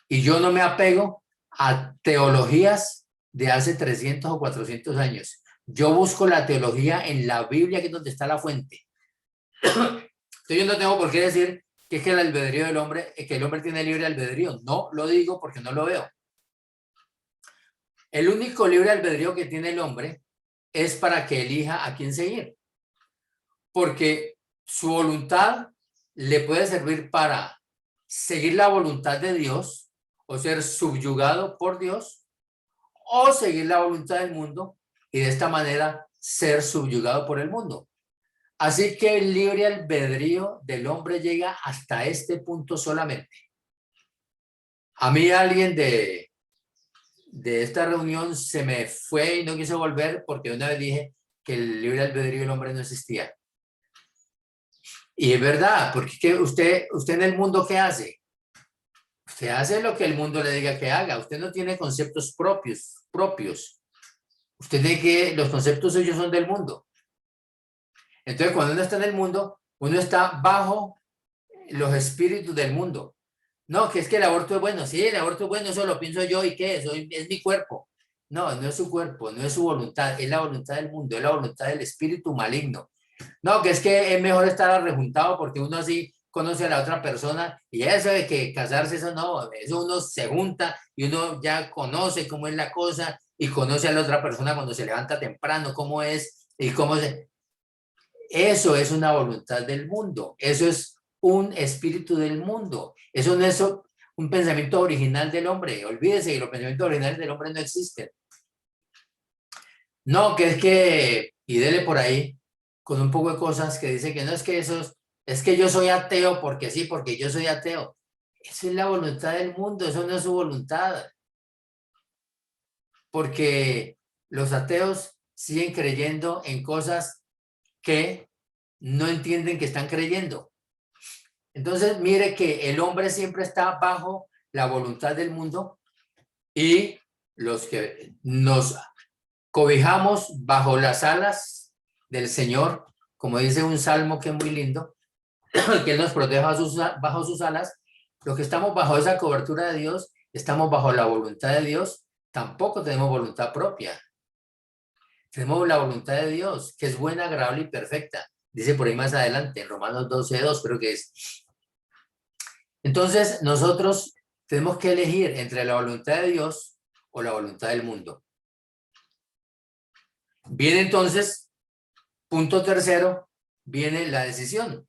Y yo no me apego a teologías de hace 300 o 400 años. Yo busco la teología en la Biblia, que es donde está la fuente. Entonces yo no tengo por qué decir que es que el albedrío del hombre, que el hombre tiene libre albedrío. No lo digo porque no lo veo. El único libre albedrío que tiene el hombre es para que elija a quién seguir. Porque su voluntad le puede servir para seguir la voluntad de Dios o ser subyugado por Dios, o seguir la voluntad del mundo y de esta manera ser subyugado por el mundo. Así que el libre albedrío del hombre llega hasta este punto solamente. A mí alguien de esta reunión se me fue y no quiso volver porque una vez dije que el libre albedrío del hombre no existía. Y es verdad, porque usted en el mundo, ¿qué hace? Usted hace lo que el mundo le diga que haga. Usted no tiene conceptos propios. Usted tiene que, los conceptos suyos son del mundo. Entonces, cuando uno está en el mundo, uno está bajo los espíritus del mundo. No, que es que el aborto es bueno. Sí, el aborto es bueno, eso lo pienso yo. ¿Y qué es? Es mi cuerpo. No, no es su cuerpo, no es su voluntad, es la voluntad del mundo, es la voluntad del espíritu maligno. No, que es que es mejor estar arrejuntado porque uno así conoce a la otra persona, y eso de que casarse, eso no, eso uno se junta y uno ya conoce cómo es la cosa y conoce a la otra persona cuando se levanta temprano, cómo es y cómo se... Eso es una voluntad del mundo, eso es un espíritu del mundo, eso no es un pensamiento original del hombre. Olvídese que los pensamientos originales del hombre no existen. No, que es que, y dele por ahí, con un poco de cosas que dice que no es que eso es que yo soy ateo porque sí, porque yo soy ateo. Eso es la voluntad del mundo, eso no es su voluntad. Porque los ateos siguen creyendo en cosas que no entienden que están creyendo. Entonces, mire que el hombre siempre está bajo la voluntad del mundo, y los que nos cobijamos bajo las alas del Señor, como dice un salmo que es muy lindo, que Él nos proteja bajo sus alas. Los que estamos bajo esa cobertura de Dios, estamos bajo la voluntad de Dios, tampoco tenemos voluntad propia. Tenemos la voluntad de Dios, que es buena, agradable y perfecta. Dice por ahí más adelante, en Romanos 12:2, creo que es. Entonces, nosotros tenemos que elegir entre la voluntad de Dios o la voluntad del mundo. Bien, entonces, punto tercero, viene la decisión.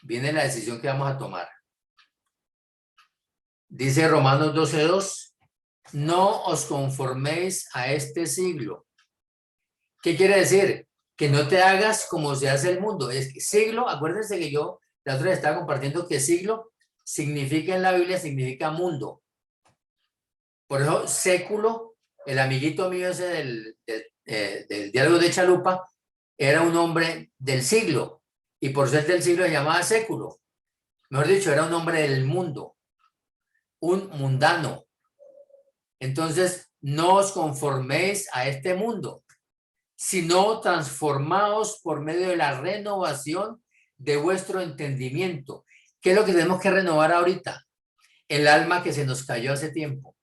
Viene la decisión que vamos a tomar. Dice Romanos 12:2, no os conforméis a este siglo. ¿Qué quiere decir? Que no te hagas como se hace el mundo. Es que siglo, acuérdense que yo la otra vez estaba compartiendo que siglo significa en la Biblia, significa mundo. Por eso século, el amiguito mío ese del diálogo de Chalupa, era un hombre del siglo, y por ser del siglo se llamaba século. Mejor dicho, era un hombre del mundo, un mundano. Entonces, no os conforméis a este mundo, sino transformaos por medio de la renovación de vuestro entendimiento. ¿Qué es lo que tenemos que renovar ahorita? El alma que se nos cayó hace tiempo.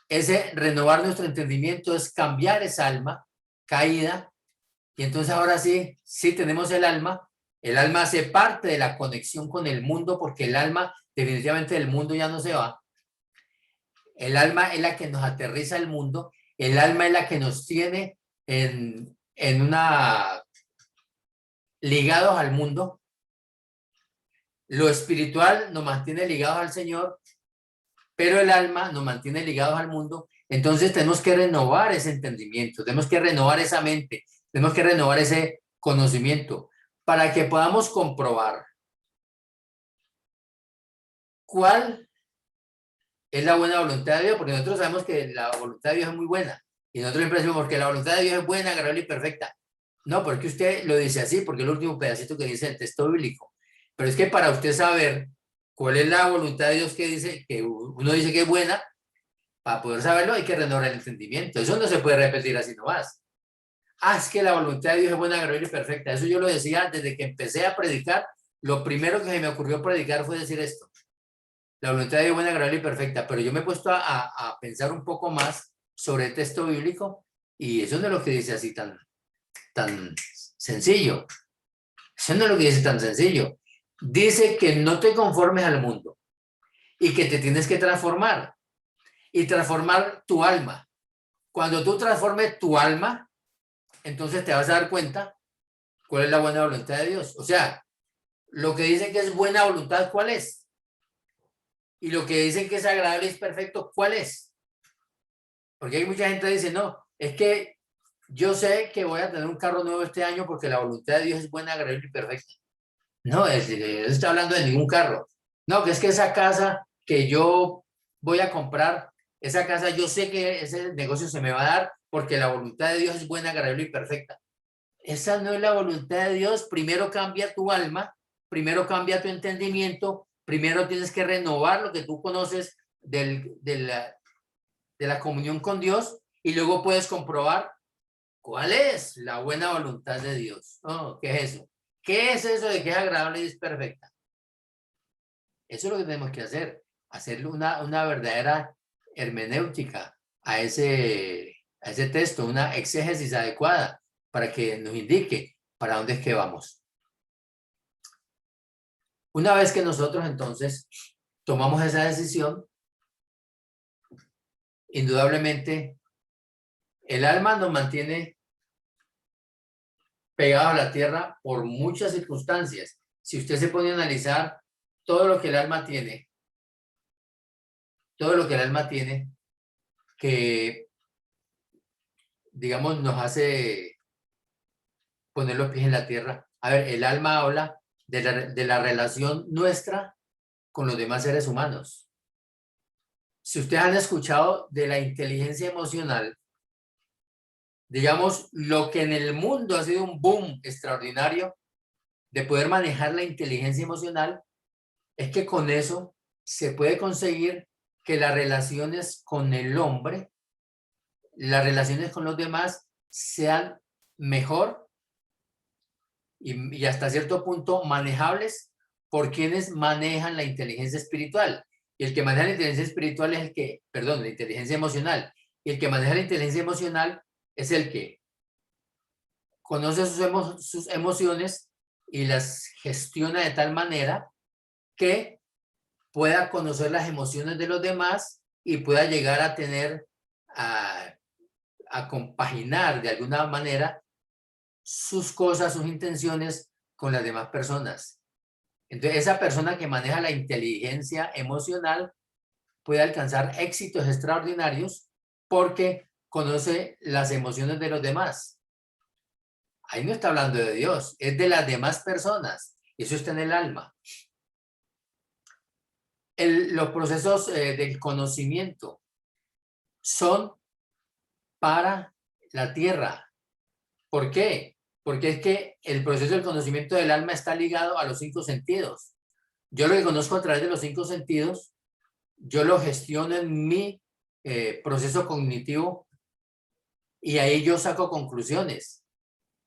Ese renovar nuestro entendimiento es cambiar esa alma caída, y entonces ahora sí, sí tenemos el alma hace parte de la conexión con el mundo, porque el alma definitivamente del mundo ya no se va. El alma es la que nos aterriza el mundo, el alma es la que nos tiene en una ligados al mundo. Lo espiritual nos mantiene ligados al Señor, pero el alma nos mantiene ligados al mundo. Entonces tenemos que renovar ese entendimiento, tenemos que renovar esa mente, tenemos que renovar ese conocimiento para que podamos comprobar cuál es la buena voluntad de Dios, porque nosotros sabemos que la voluntad de Dios es muy buena y nosotros siempre decimos porque la voluntad de Dios es buena, agradable y perfecta. No, porque usted lo dice así, porque es el último pedacito que dice el texto bíblico. Pero es que para usted saber cuál es la voluntad de Dios que dice, que uno dice que es buena, para poder saberlo hay que renovar el entendimiento. Eso no se puede repetir así nomás. Ah, es que la voluntad de Dios es buena, agradable y perfecta. Eso yo lo decía desde que empecé a predicar. Lo primero que se me ocurrió predicar fue decir esto. La voluntad de Dios es buena, agradable y perfecta. Pero yo me he puesto a pensar un poco más sobre el texto bíblico y eso no es lo que dice así tan sencillo. Eso no es lo que dice tan sencillo. Dice que no te conformes al mundo y que te tienes que transformar y transformar tu alma. Cuando tú transformes tu alma, entonces te vas a dar cuenta cuál es la buena voluntad de Dios. O sea, lo que dicen que es buena voluntad, ¿cuál es? Y lo que dicen que es agradable y es perfecto, ¿cuál es? Porque hay mucha gente que dice, no, es que yo sé que voy a tener un carro nuevo este año porque la voluntad de Dios es buena, agradable y perfecta. No, no está hablando de ningún carro. No, que es que esa casa que yo voy a comprar, esa casa yo sé que ese negocio se me va a dar porque la voluntad de Dios es buena, agradable y perfecta. Esa no es la voluntad de Dios. Primero cambia tu alma, primero cambia tu entendimiento, primero tienes que renovar lo que tú conoces de la comunión con Dios y luego puedes comprobar cuál es la buena voluntad de Dios. Oh, ¿qué es eso? ¿Qué es eso de que es agradable y es perfecta? Eso es lo que tenemos que hacerle una verdadera hermenéutica a ese texto, una exégesis adecuada para que nos indique para dónde es que vamos. Una vez que nosotros entonces tomamos esa decisión, indudablemente el alma nos mantiene pegados a la tierra por muchas circunstancias. Si usted se pone a analizar todo lo que el alma tiene, todo lo que el alma tiene, que digamos nos hace poner los pies en la tierra. A ver, el alma habla de la relación nuestra con los demás seres humanos. Si ustedes han escuchado de la inteligencia emocional, digamos, lo que en el mundo ha sido un boom extraordinario de poder manejar la inteligencia emocional, es que con eso se puede conseguir que las relaciones con el hombre, las relaciones con los demás sean mejor y hasta cierto punto manejables por quienes manejan la inteligencia espiritual. Y el que maneja la inteligencia espiritual es el que, perdón, la inteligencia emocional. Y el que maneja la inteligencia emocional es el que conoce sus emociones y las gestiona de tal manera que pueda conocer las emociones de los demás y pueda llegar a tener, a compaginar de alguna manera sus cosas, sus intenciones con las demás personas. Entonces, esa persona que maneja la inteligencia emocional puede alcanzar éxitos extraordinarios porque conoce las emociones de los demás. Ahí no está hablando de Dios, es de las demás personas. Eso está en el alma. Los procesos del conocimiento son para la tierra. ¿Por qué? Porque es que el proceso del conocimiento del alma está ligado a los 5 sentidos. Yo lo que conozco a través de los 5 sentidos, yo lo gestiono en mi proceso cognitivo y ahí yo saco conclusiones.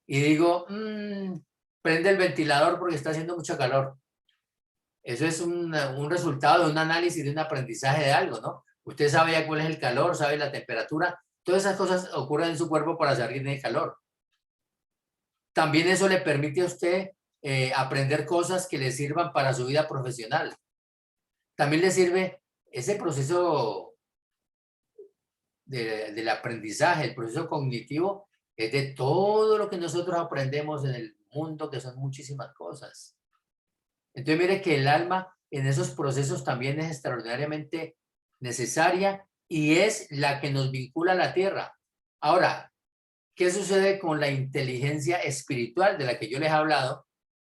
Y digo, prende el ventilador porque está haciendo mucho calor. Eso es un resultado de un análisis, de un aprendizaje de algo, ¿no? Usted sabe ya cuál es el calor, sabe la temperatura. Todas esas cosas ocurren en su cuerpo para saber que tiene calor. También eso le permite a usted aprender cosas que le sirvan para su vida profesional. También le sirve ese proceso del aprendizaje, el proceso cognitivo, es de todo lo que nosotros aprendemos en el mundo, que son muchísimas cosas. Entonces mire que el alma en esos procesos también es extraordinariamente necesaria y es la que nos vincula a la tierra. Ahora, ¿qué sucede con la inteligencia espiritual de la que yo les he hablado?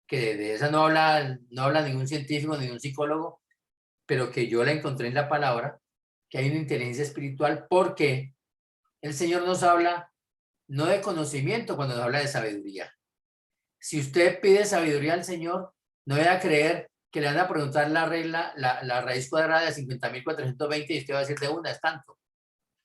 Que de esa no habla ningún científico, ningún psicólogo, pero que yo la encontré en la palabra, que hay una inteligencia espiritual porque el Señor nos habla no de conocimiento cuando nos habla de sabiduría. Si usted pide sabiduría al Señor, no vaya a creer que le van a preguntar la regla, la raíz cuadrada de 50.420 y usted va a decir de una, es tanto.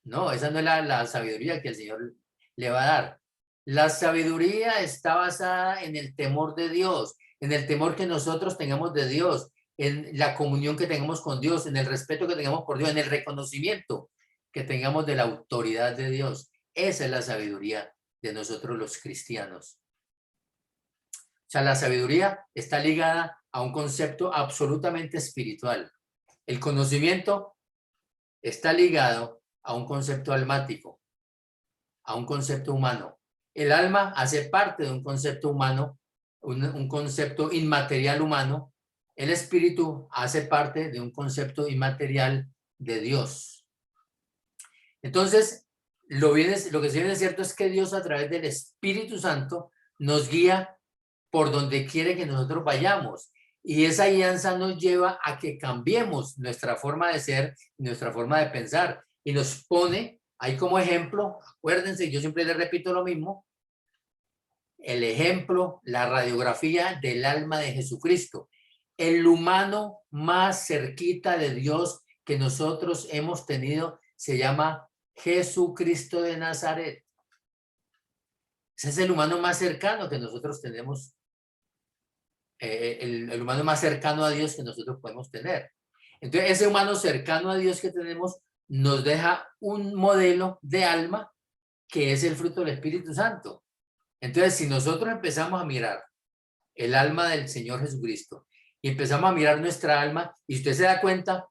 No, esa no es la sabiduría que el Señor le va a dar. La sabiduría está basada en el temor de Dios, en el temor que nosotros tengamos de Dios, en la comunión que tengamos con Dios, en el respeto que tengamos por Dios, en el reconocimiento que tengamos de la autoridad de Dios. Esa es la sabiduría de nosotros los cristianos. O sea, la sabiduría está ligada a un concepto absolutamente espiritual. El conocimiento está ligado a un concepto almático, a un concepto humano. El alma hace parte de un concepto humano, un concepto inmaterial humano. El espíritu hace parte de un concepto inmaterial de Dios. Entonces, lo que sí viene cierto es que Dios a través del Espíritu Santo nos guía por donde quiere que nosotros vayamos. Y esa guianza nos lleva a que cambiemos nuestra forma de ser, nuestra forma de pensar. Y nos pone ahí como ejemplo, acuérdense, yo siempre les repito lo mismo, el ejemplo, la radiografía del alma de Jesucristo. El humano más cerquita de Dios que nosotros hemos tenido se llama Jesucristo de Nazaret. Ese es el humano más cercano que nosotros tenemos, el humano más cercano a Dios que nosotros podemos tener. Entonces, ese humano cercano a Dios que tenemos nos deja un modelo de alma que es el fruto del Espíritu Santo. Entonces, si nosotros empezamos a mirar el alma del Señor Jesucristo y empezamos a mirar nuestra alma, y usted se da cuenta,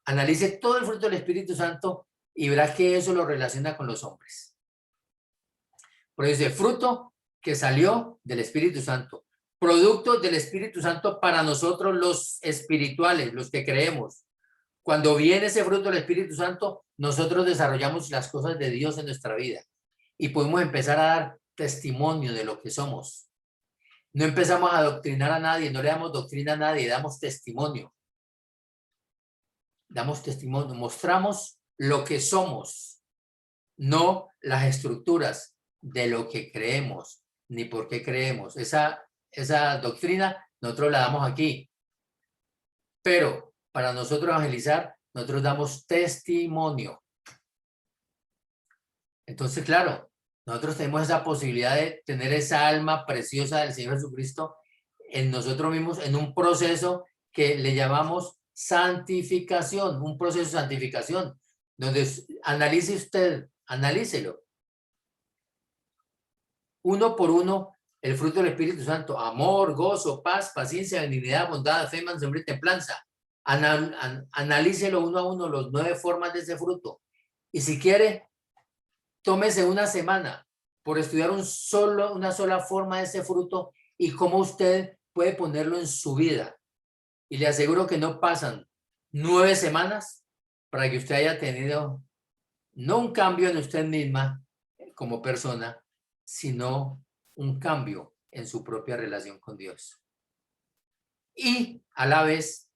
analice todo el fruto del Espíritu Santo y verá que eso lo relaciona con los hombres. Por eso dice, fruto que salió del Espíritu Santo, producto del Espíritu Santo para nosotros los espirituales, los que creemos. Cuando viene ese fruto del Espíritu Santo, nosotros desarrollamos las cosas de Dios en nuestra vida y podemos empezar a dar testimonio de lo que somos. No empezamos a adoctrinar a nadie, no le damos doctrina a nadie, damos testimonio. Damos testimonio, mostramos lo que somos, no las estructuras de lo que creemos, ni por qué creemos. Esa doctrina nosotros la damos aquí. Pero para nosotros evangelizar, nosotros damos testimonio. Entonces, claro, nosotros tenemos esa posibilidad de tener esa alma preciosa del Señor Jesucristo en nosotros mismos, en un proceso que le llamamos santificación, un proceso de santificación, donde analice usted, analícelo. Uno por uno, el fruto del Espíritu Santo, amor, gozo, paz, paciencia, benignidad, bondad, fe, mansedumbre y templanza. Analícelo uno a uno, los 9 formas de ese fruto. Y si quiere, tómese una semana por estudiar una sola forma de ese fruto y cómo usted puede ponerlo en su vida. Y le aseguro que no pasan 9 semanas para que usted haya tenido no un cambio en usted misma como persona, sino un cambio en su propia relación con Dios. Y a la vez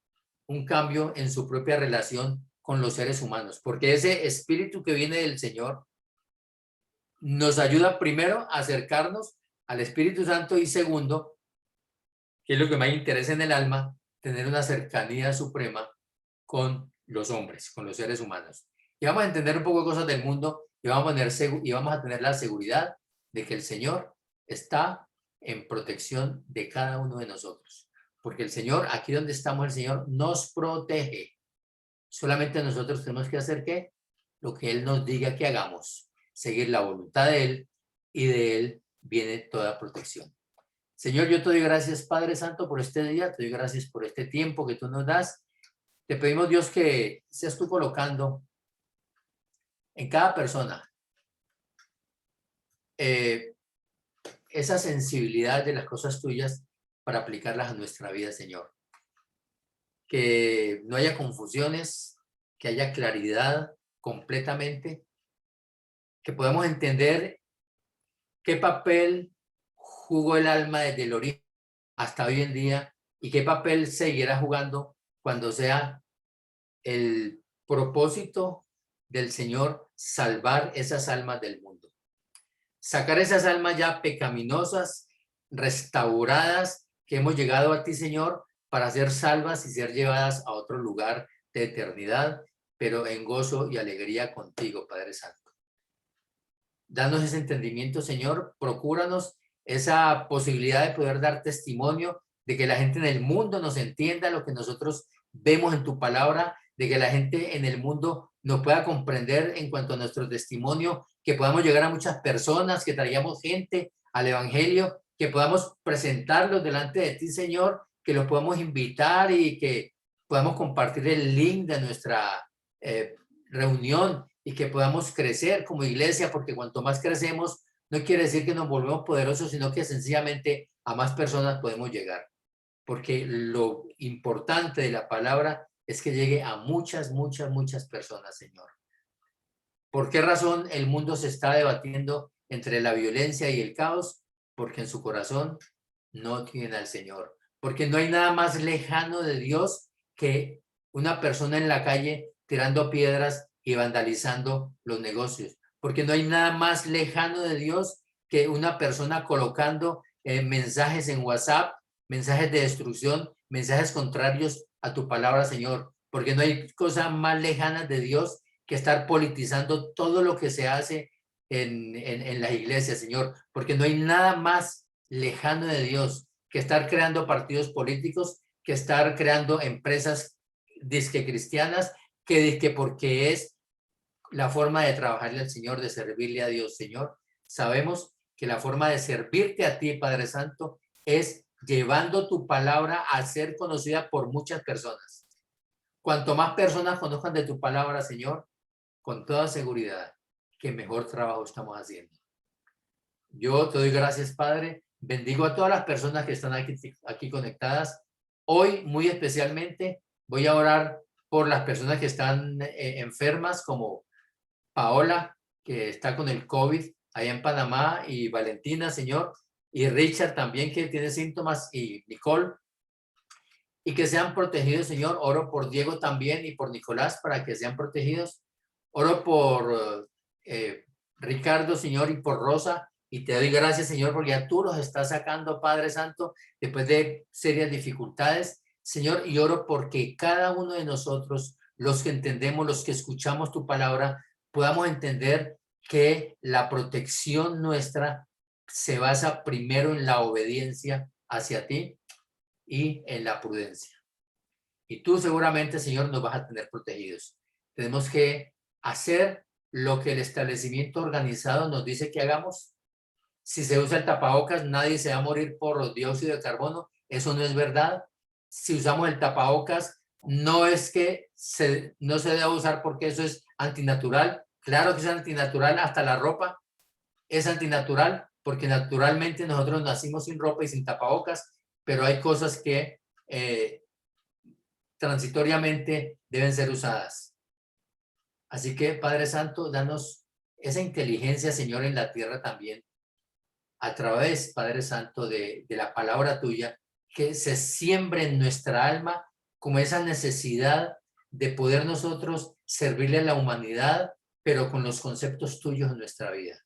un cambio en su propia relación con los seres humanos, porque ese espíritu que viene del Señor nos ayuda primero a acercarnos al Espíritu Santo y segundo, que es lo que más interesa en el alma, tener una cercanía suprema con los hombres, con los seres humanos. Y vamos a entender un poco de cosas del mundo y vamos a tener la seguridad de que el Señor está en protección de cada uno de nosotros. Porque el Señor, aquí donde estamos, el Señor nos protege. Solamente nosotros tenemos que hacer ¿qué? Lo que Él nos diga que hagamos. Seguir la voluntad de Él y de Él viene toda protección. Señor, yo te doy gracias, Padre Santo, por este día. Te doy gracias por este tiempo que tú nos das. Te pedimos, Dios, que seas tú colocando en cada persona esa sensibilidad de las cosas tuyas para aplicarlas a nuestra vida, Señor. que no haya confusiones, que haya claridad completamente, que podamos entender qué papel jugó el alma desde el origen hasta hoy en día y qué papel seguirá jugando cuando sea el propósito del Señor salvar esas almas del mundo. Sacar esas almas ya pecaminosas, restauradas, que hemos llegado a ti, Señor, para ser salvas y ser llevadas a otro lugar de eternidad, pero en gozo y alegría contigo, Padre Santo. Danos ese entendimiento, Señor, procúranos esa posibilidad de poder dar testimonio, de que la gente en el mundo nos entienda lo que nosotros vemos en tu palabra, de que la gente en el mundo nos pueda comprender en cuanto a nuestro testimonio, que podamos llegar a muchas personas, que traigamos gente al Evangelio, que podamos presentarlos delante de ti, Señor, que los podamos invitar y que podamos compartir el link de nuestra reunión y que podamos crecer como iglesia, porque cuanto más crecemos, no quiere decir que nos volvemos poderosos, sino que sencillamente a más personas podemos llegar. Porque lo importante de la palabra es que llegue a muchas, muchas, muchas personas, Señor. ¿Por qué razón el mundo se está debatiendo entre la violencia y el caos? Porque en su corazón no tienen al Señor. Porque no hay nada más lejano de Dios que una persona en la calle tirando piedras y vandalizando los negocios. Porque no hay nada más lejano de Dios que una persona colocando mensajes en WhatsApp, mensajes de destrucción, mensajes contrarios a tu palabra, Señor. Porque no hay cosa más lejana de Dios que estar politizando todo lo que se hace en las iglesias, Señor. Porque no hay nada más lejano de Dios que estar creando partidos políticos, que estar creando empresas disque cristianas, que disque porque es la forma de trabajarle al Señor, de servirle a Dios, Señor. Sabemos que la forma de servirte a ti, Padre Santo, es llevando tu palabra a ser conocida por muchas personas. Cuanto más personas conozcan de tu palabra, Señor, con toda seguridad, que mejor trabajo estamos haciendo. Yo te doy gracias, Padre. Bendigo a todas las personas que están aquí conectadas. Hoy, muy especialmente, voy a orar por las personas que están enfermas, como Paola, que está con el COVID allá en Panamá, y Valentina, Señor, y Richard también, que tiene síntomas, y Nicole, y que sean protegidos, Señor. Oro por Diego también y por Nicolás para que sean protegidos. Oro por Ricardo, Señor, y por Rosa. Y te doy gracias, Señor, porque ya tú los estás sacando, Padre Santo, después de serias dificultades, Señor. Y oro porque cada uno de nosotros, los que entendemos, los que escuchamos tu palabra, podamos entender que la protección nuestra se basa primero en la obediencia hacia ti y en la prudencia. Y tú seguramente, Señor, nos vas a tener protegidos. Tenemos que hacer lo que el establecimiento organizado nos dice que hagamos. Si se usa el tapabocas, nadie se va a morir por dióxido de carbono. Eso no es verdad. Si usamos el tapabocas, no es que no se deba usar porque eso es antinatural. Claro que es antinatural, hasta la ropa es antinatural, porque naturalmente nosotros nacimos sin ropa y sin tapabocas, pero hay cosas que transitoriamente deben ser usadas. Así que, Padre Santo, danos esa inteligencia, Señor, en la tierra también, a través, Padre Santo, de la palabra tuya, que se siembre en nuestra alma como esa necesidad de poder nosotros servirle a la humanidad, pero con los conceptos tuyos en nuestra vida.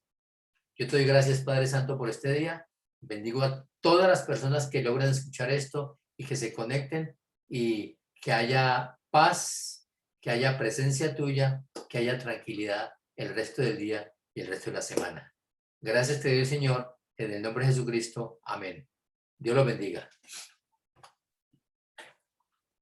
Yo te doy gracias, Padre Santo, por este día. Bendigo a todas las personas que logran escuchar esto y que se conecten, y que haya paz, que haya presencia tuya, que haya tranquilidad el resto del día y el resto de la semana. Gracias te doy, Señor, en el nombre de Jesucristo. Amén. Dios los bendiga.